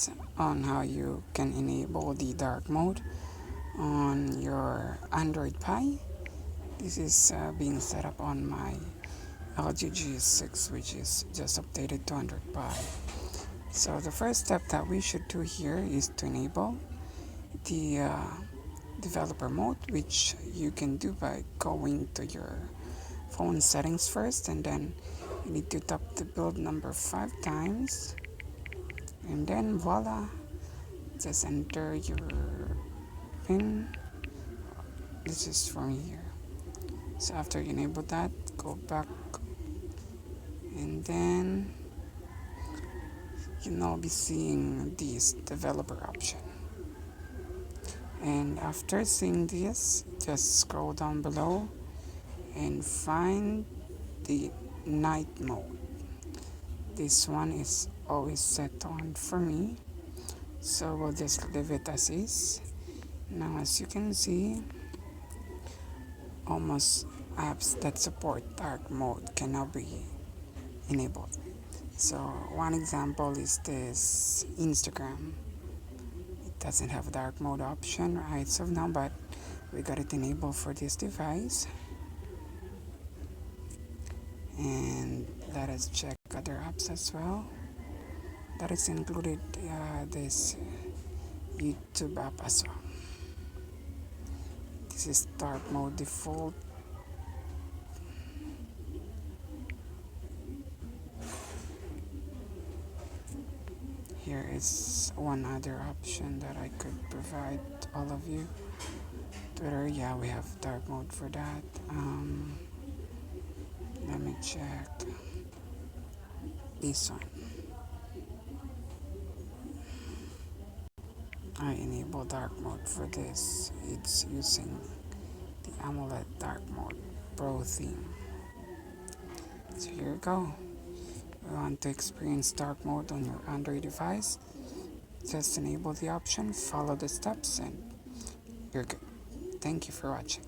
steps on how you can enable the dark mode on your Android Pie. This is being set up on my LG G6, which is just updated to Android Pie. So the first step that we should do here is to enable the developer mode, which you can do by going to your phone settings first, and then you need to tap the build number 5 times, and then voila, just enter your pin. This is from here. So after you enable that, go back, and then you'll now be seeing this developer option. And after seeing this, just scroll down below and find the night mode. This one is always set on for me, so we'll just leave it as is. Now as you can see, almost apps that support dark mode can now be enabled. So one example is this Instagram. It doesn't have a dark mode option right so now, but we got it enabled for this device. And let us check other apps as well. That is included this YouTube app as well. This is dark mode default. Here is one other option that I could provide all of you. Twitter, yeah, we have dark mode for that. Let me check this one. I enable dark mode for this. It's using the AMOLED dark mode Pro theme. So here you go. You want to experience dark mode on your Android device? Just enable the option, follow the steps, and you're good. Thank you for watching.